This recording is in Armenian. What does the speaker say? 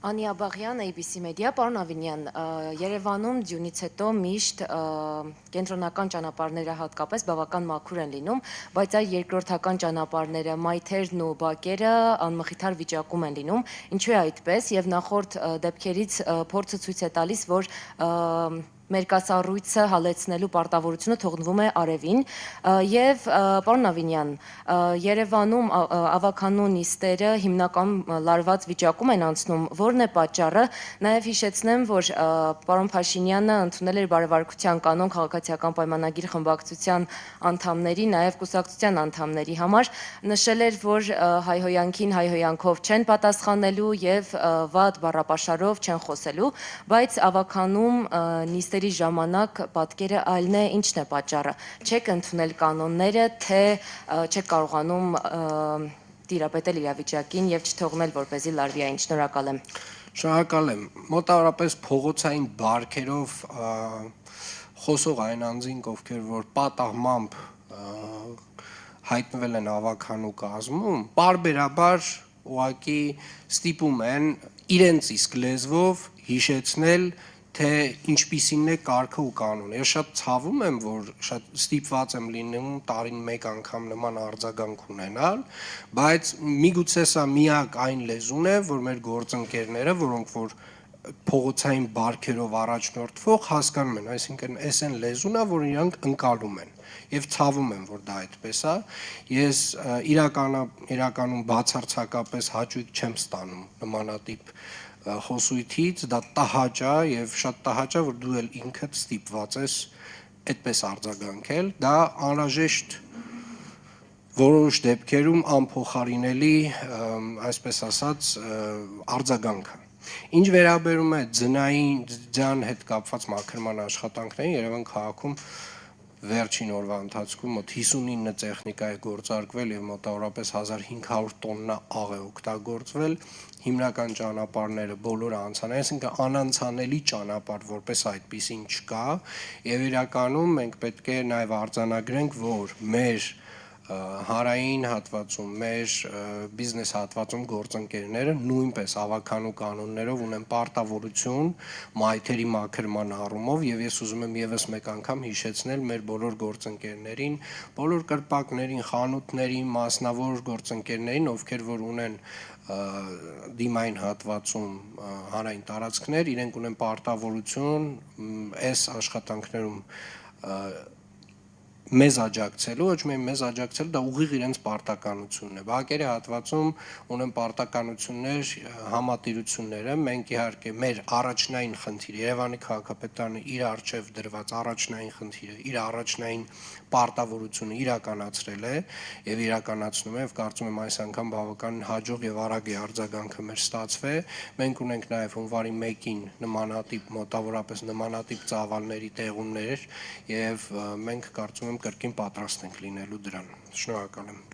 Անի Աբաղյան, ABC Media, պարոն Ավինյան, Երևանում ձյունից հետո միշտ կենտրոնական ճանապարհները հատկապես բավական մաքուր են լինում, բայց այդ երկրորդական ճանապարհները, մայթերն ու բակերը անմխիթար վիճակում են լինում։ Ինչու է այդպես եւ նախորդ դեպքերից փորձը ցույց է տալիս, որ մերկասառույցը հալեցնելու պարտավորությունը թողնվում է արևին եւ պարոն Ավինյան, Երևանում ավականու նիստերը հիմնականում լարված վիճակում են անցնում, որն է պատճառը, նաեւ հիշեցնեմ, որ պարոն Փաշինյանը ընդունել էր բարեվարկության կանոն քաղաքացիական պայմանագիր խմբակցության անդամների, նաեւ կուսակցության անդամների համար, նշել էր, որ հայհոյանքին հայհոյանքով չեն պատասխանելու եւ վատ բառապաշարով չեն խոսելու, բայց ավականում նիստերի ժամանակ պատկերը այլն է, ինչն է պատճառը։ Չեք ընդունել կանոնները, թե չեք կարողանում տիրապետել իրավիճակին եւ չթողնել, որպեսզի լարվի այն։ Շնորհակալ եմ։ Շնորհակալ եմ։ Մոտավորապես փողոցային բարքերով խոսող այն անձինք, ովքեր որ պատահմամբ հայտնվել են ավականու կազմում, պարբերաբար ուղղակի ստիպում են իրենց իսկ լեզվով հիշեցնել, թե ինչպիսին է կարգը ու կանոնը։ Ես շատ ցավում եմ, որ շատ ստիպված եմ լինում տարին մեկ անգամ նման արձագանք ունենալ, բայց միգուցե սա միակ այն լեզուն է, որ մեր գործընկերները, որոնք որ փողոցային բարքերով առաջնորդվող հասկանում են, այսինքն այս այն լեզուն է, որ իրանք ընկալում են եւ ցավում եմ, որ դա այդպես է։ Ես իրականում բացարձակապես հաճույք չեմ ստանում նմանատիպ խոսույթից, դա տհաճ է եւ շատ տհաճ է, որ դու էլ ինքդ ստիպված ես այդպես արձագանքել, դա անհրաժեշտ որոշ դեպքերում անփոխարինելի, այսպես ասած, արձագանք է։ Ինչ վերաբերում է ձյան հետ կապված մաքրման աշխատանքներին, Երևան քաղաքում վերջին օրվա ընթացքում մոտ 59 տեխնիկա է գործարկվել եւ մոտավորապես 1500 տոննա աղ է օգտագործվել, հիմնական ճանապարհները բոլորը անցան, այսինքն անանցանելի ճանապարհ որպես այդպեսին չկա եւ իրականում մենք պետք է նաեւ արձանագրենք, որ մեր հարային հատվածում, մեր բիզնես հատվածում գործընկերները նույնպես ավականու կանոններով ունեն պարտավորություն մայթերի մաքրման առումով եւ ես ուզում եմ եւս մեկ անգամ հիշեցնել մեր բոլոր գործընկերներին, բոլոր կրպակներին, խանութներին, մասնավոր գործընկերներին, ովքեր որ ունեն դիմային հատվածում հանրային տարածքներ, իրենք ունեն պարտավորություն այս աշխատանքներում մեզ աջակցելու, ոչ միայն մեզ աջակցելու, դա ուղիղ իրենց պարտականությունն է։ Բակերի հատվածում ունեն պարտականություններ, համատիրությունները, մենք իհարկե մեր առաջնային խնդիրը, Երևանի քաղաքապետարանը իր արժև դրված առաջնային խնդիրը, իր առաջնային պարտավորությունը իրականացրել է եւ իրականացնում է եւ կարծում եմ այս անգամ բավական հաջող եւ արագ է արձագանքը մեր ստացվել։ Մենք ունենք նաեւ հունվարի 1-ին նմանատիպ մոտավորապես նմանատիպ ծավալների տեղումներ եւ մենք կարծում եմ կրկին պատրաստ ենք լինելու դրան։ Շնորհակալ եմ։